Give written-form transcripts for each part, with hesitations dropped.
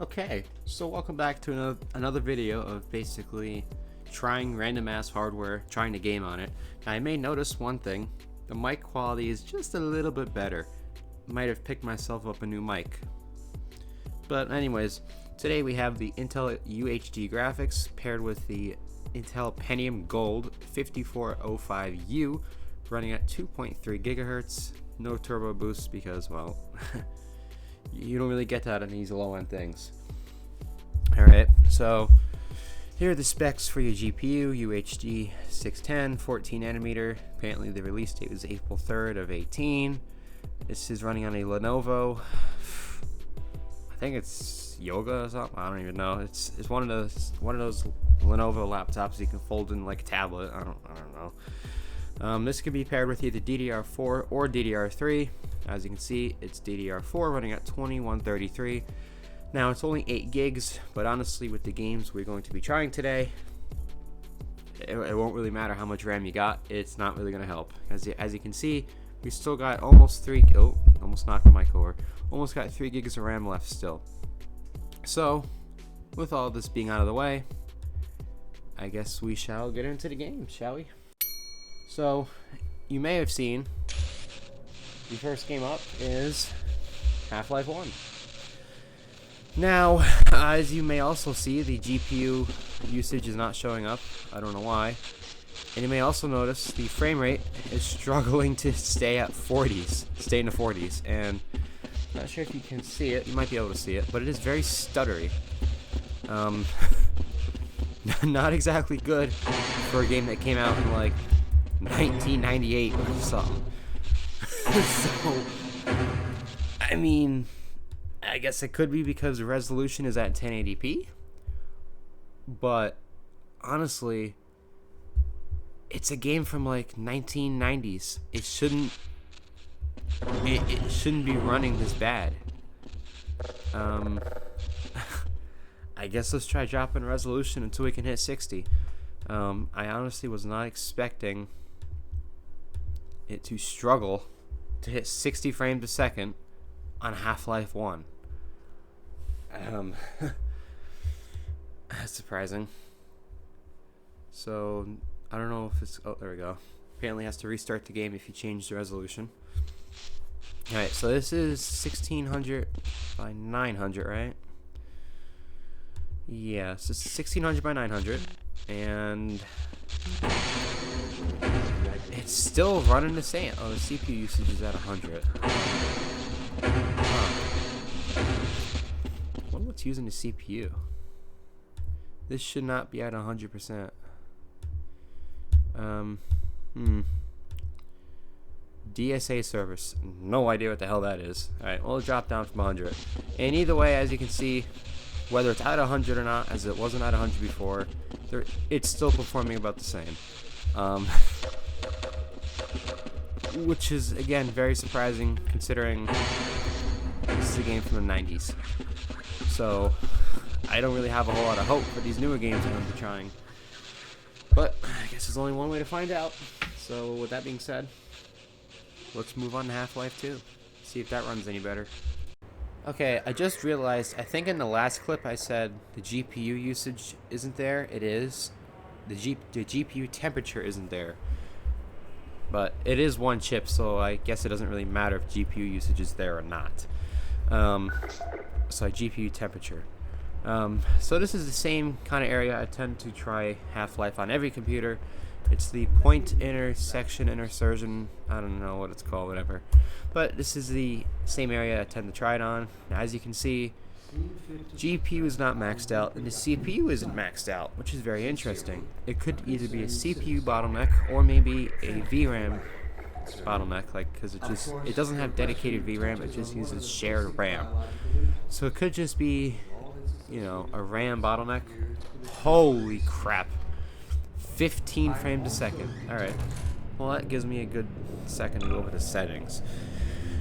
Okay, so welcome back to another video of basically trying random ass hardware, trying to game on it. Now I may notice one thing, the mic quality is just a little bit better. Might have picked myself up a new mic. But anyways, today we have the Intel UHD graphics paired with the Intel Pentium Gold 5405U running at 2.3 gigahertz, no turbo boost because, well, you don't really get that on these low-end things. Alright, so here are the specs for your GPU, UHD 610, 14 nanometer. Apparently the release date was April 3rd of 18. This is running on a Lenovo, I think it's Yoga or something, I don't even know. It's one of those Lenovo laptops you can fold in like a tablet. I don't know. This could be paired with either DDR4 or DDR3. As you can see, it's DDR4 running at 2133. Now it's only 8 gigs, but honestly with the games we're going to be trying today, it won't really matter how much RAM you got. It's not really going to help. As you can see, we still got almost knocked the mic over. Almost got 3 gigs of RAM left still. So, with all this being out of the way, I guess we shall get into the game, shall we? So, you may have seen the first game up is Half-Life 1. Now, as you may also see, the GPU usage is not showing up. I don't know why. And you may also notice the frame rate is struggling to stay in the 40s. And I'm not sure if you can see it. You might be able to see it, but it is very stuttery. Not exactly good for a game that came out in like 1998 or something. So, I mean, I guess it could be because the resolution is at 1080p, but honestly, it's a game from like 1990s. It shouldn't be running this bad. I guess let's try dropping resolution until we can hit 60. I honestly was not expecting it to struggle to hit 60 frames a second on Half-Life 1. That's surprising. So, I don't know if it's... Oh, there we go. Apparently has to restart the game if you change the resolution. Alright, so this is 1600 by 900, right? Yeah, so it's 1600 by 900. And... it's still running the same. Oh, the CPU usage is at 100. I wonder what's using the CPU. This should not be at 100%. DSA service. No idea what the hell that is. Alright, well, it dropped down from 100. And either way, as you can see, whether it's at 100 or not, as it wasn't at 100 before, it's still performing about the same. Which is, again, very surprising considering this is a game from the 90s. So, I don't really have a whole lot of hope for these newer games I'm going to be trying. But, I guess there's only one way to find out. So, with that being said, let's move on to Half-Life 2. See if that runs any better. Okay, I just realized, I think in the last clip I said the GPU usage isn't there. It is. The GPU temperature isn't there. But it is one chip, so I guess it doesn't really matter if GPU usage is there or not. So GPU temperature. So this is the same kind of area I tend to try Half-Life on every computer. It's the point intersection insertion. I don't know what it's called, whatever. But this is the same area I tend to try it on. Now, as you can see, GPU is not maxed out, and the CPU isn't maxed out, which is very interesting. It could either be a CPU bottleneck or maybe a VRAM bottleneck, because it doesn't have dedicated VRAM. It just uses shared RAM. So it could just be, a RAM bottleneck. Holy crap! 15 frames a second. All right. Well, that gives me a good second to go over the settings.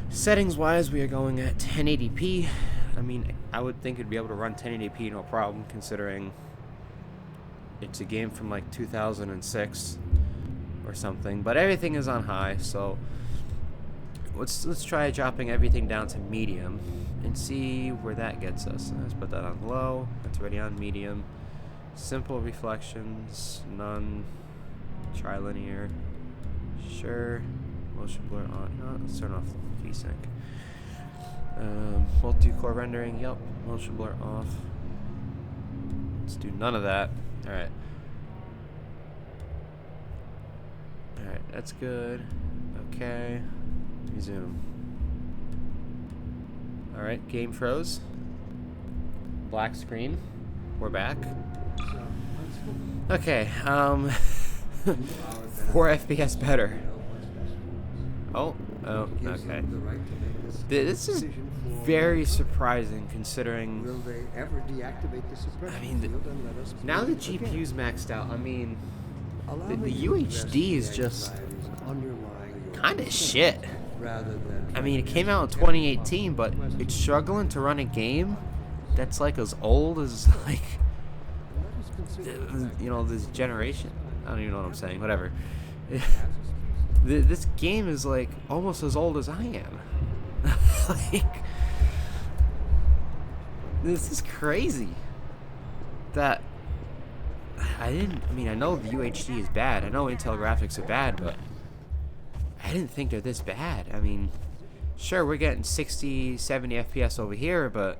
Settings-wise, we are going at 1080p. I mean, I would think it'd be able to run 1080p no problem, considering it's a game from like 2006 or something. But everything is on high, so let's try dropping everything down to medium and see where that gets us. Let's put that on low. That's already on medium. Simple reflections, none. Trilinear, sure. Motion blur on. No, let's turn off VSync. Multi-core rendering. Yep. Motion blur off. Let's do none of that. All right. All right. That's good. Okay. Resume. All right. Game froze. Black screen. We're back. Okay. 4 FPS better. Oh, okay. This is very surprising considering. I mean, now the GPU's maxed out. I mean, the UHD is just kind of shit. I mean, it came out in 2018, but it's struggling to run a game that's like as old as like, you know, this generation. I don't even know what I'm saying. Whatever. This game is like almost as old as I am. Like, this is crazy. That I know the UHD is bad. I know Intel graphics are bad, but I didn't think they're this bad. I mean, sure, we're getting 60, 70 FPS over here, but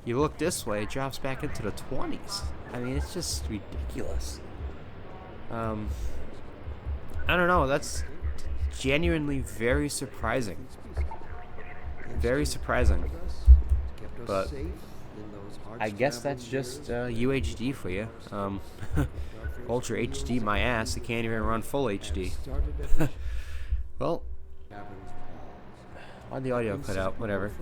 you look this way, it drops back into the 20s. I mean, it's just ridiculous. I don't know, that's genuinely very surprising. Very surprising. But I guess that's just UHD for you. Ultra HD my ass, it can't even run full HD. Well, why'd the audio cut out? Whatever.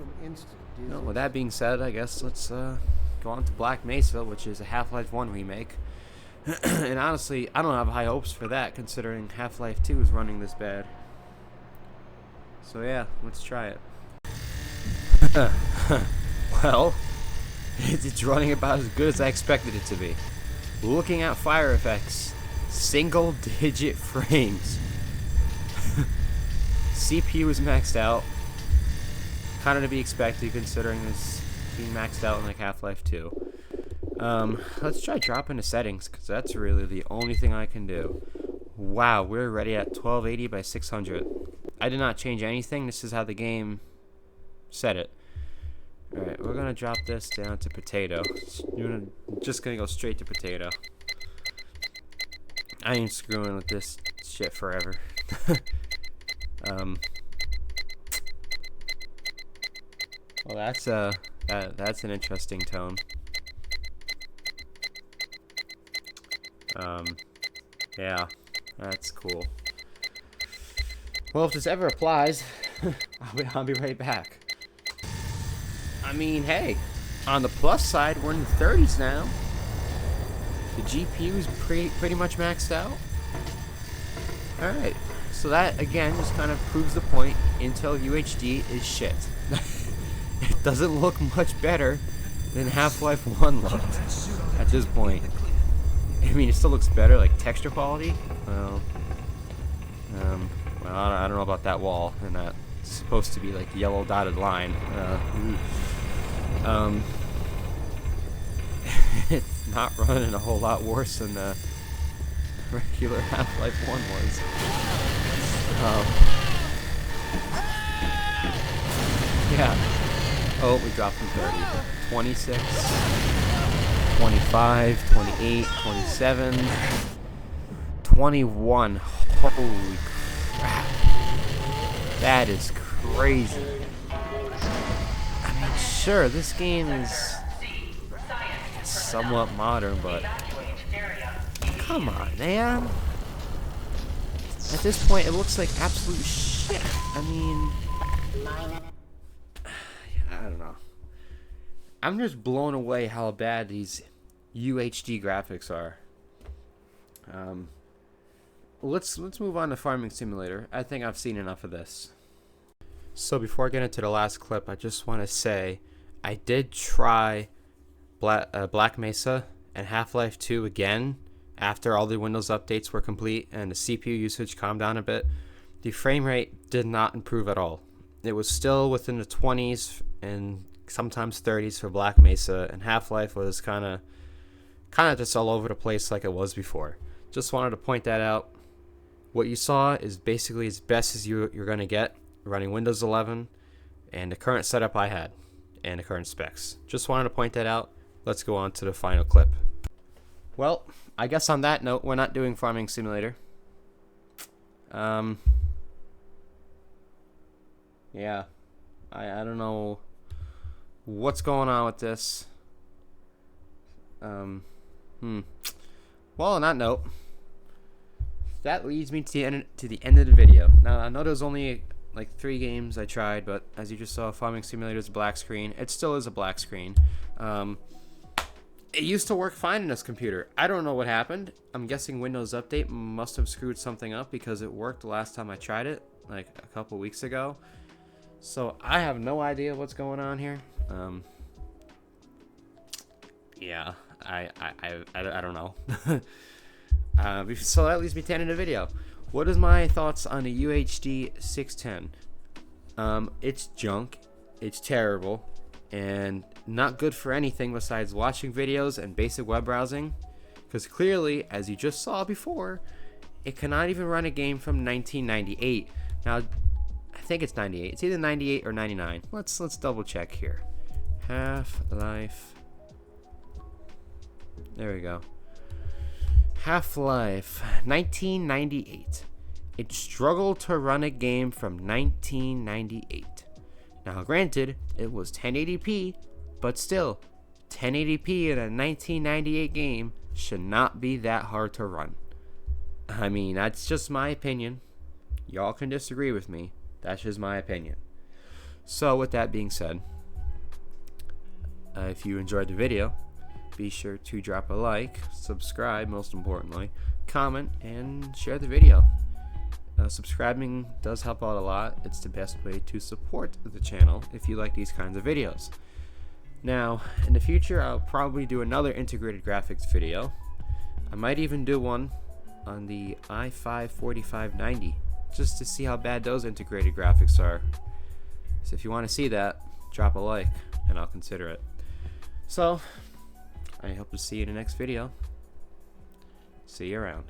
No, with that being said, I guess let's go on to Black Mesa, which is a Half-Life 1 remake. And honestly, I don't have high hopes for that, considering Half-Life 2 is running this bad. So yeah, let's try it. Well, it's running about as good as I expected it to be. Looking at fire effects, single-digit frames. CPU is maxed out. Kind of to be expected, considering this being maxed out in like Half-Life 2. Let's try dropping the settings, because that's really the only thing I can do. Wow, we're already at 1280 by 600. I did not change anything. This is how the game set it. Alright, we're gonna drop this down to potato. Just gonna go straight to potato. I ain't screwing with this shit forever. Well, that's an interesting tone. Yeah, that's cool. Well, if this ever applies, I'll be right back. I mean, hey, on the plus side, we're in the 30s now. The GPU is pretty much maxed out. Alright, so that, again, just kind of proves the point. Intel UHD is shit. It doesn't look much better than Half-Life 1 looked at this point. I mean, it still looks better, like texture quality. Well, I don't know about that wall, and that's supposed to be like the yellow dotted line. It's not running a whole lot worse than the regular Half-Life 1 was. Yeah. Oh, we dropped from 30. 26, 25, 28, 27, 21. Holy crap. That is crazy. I mean, sure, this game is somewhat modern, but come on, man. At this point, it looks like absolute shit. I mean, I don't know. I'm just blown away how bad these UHD graphics are. Let's move on to Farming Simulator. I think I've seen enough of this. So before I get into the last clip, I just want to say I did try Black Mesa and Half-Life 2 again after all the Windows updates were complete and the CPU usage calmed down a bit. The frame rate did not improve at all. it was still within the 20s and sometimes 30s for Black Mesa, and Half-Life was kind of just all over the place like it was before. Just wanted to point that out. What you saw is basically as best as you're going to get running Windows 11 and the current setup I had and the current specs. Just wanted to point that out. Let's go on to the final clip. Well, I guess on that note, we're not doing Farming Simulator. Yeah, I don't know what's going on with this. Well, on that note, that leads me to the end of the video. Now, I know there's only like 3 games I tried, but as you just saw, Farming Simulator is a black screen. It still is a black screen. It used to work fine in this computer. I don't know what happened. I'm guessing Windows Update must have screwed something up because it worked the last time I tried it, like a couple weeks ago. So I have no idea what's going on here. Yeah, I don't know. So that leads me to the end of the video. What is my thoughts on the UHD 610? It's junk. It's terrible. And not good for anything besides watching videos and basic web browsing. Because clearly, as you just saw before, it cannot even run a game from 1998. Now, I think it's 98. It's either 98 or 99. Let's double check here. Half-Life. There we go. Half-Life 1998. It struggled to run a game from 1998. Now, granted, it was 1080p, but still, 1080p in a 1998 game should not be that hard to run. I mean, that's just my opinion. Y'all can disagree with me. That's just my opinion. So, with that being said, if you enjoyed the video, be sure to drop a like, subscribe, most importantly, comment, and share the video. Subscribing does help out a lot. It's the best way to support the channel if you like these kinds of videos. Now, in the future, I'll probably do another integrated graphics video. I might even do one on the i5-4590, just to see how bad those integrated graphics are. So if you want to see that, drop a like, and I'll consider it. So, I hope to see you in the next video. See you around.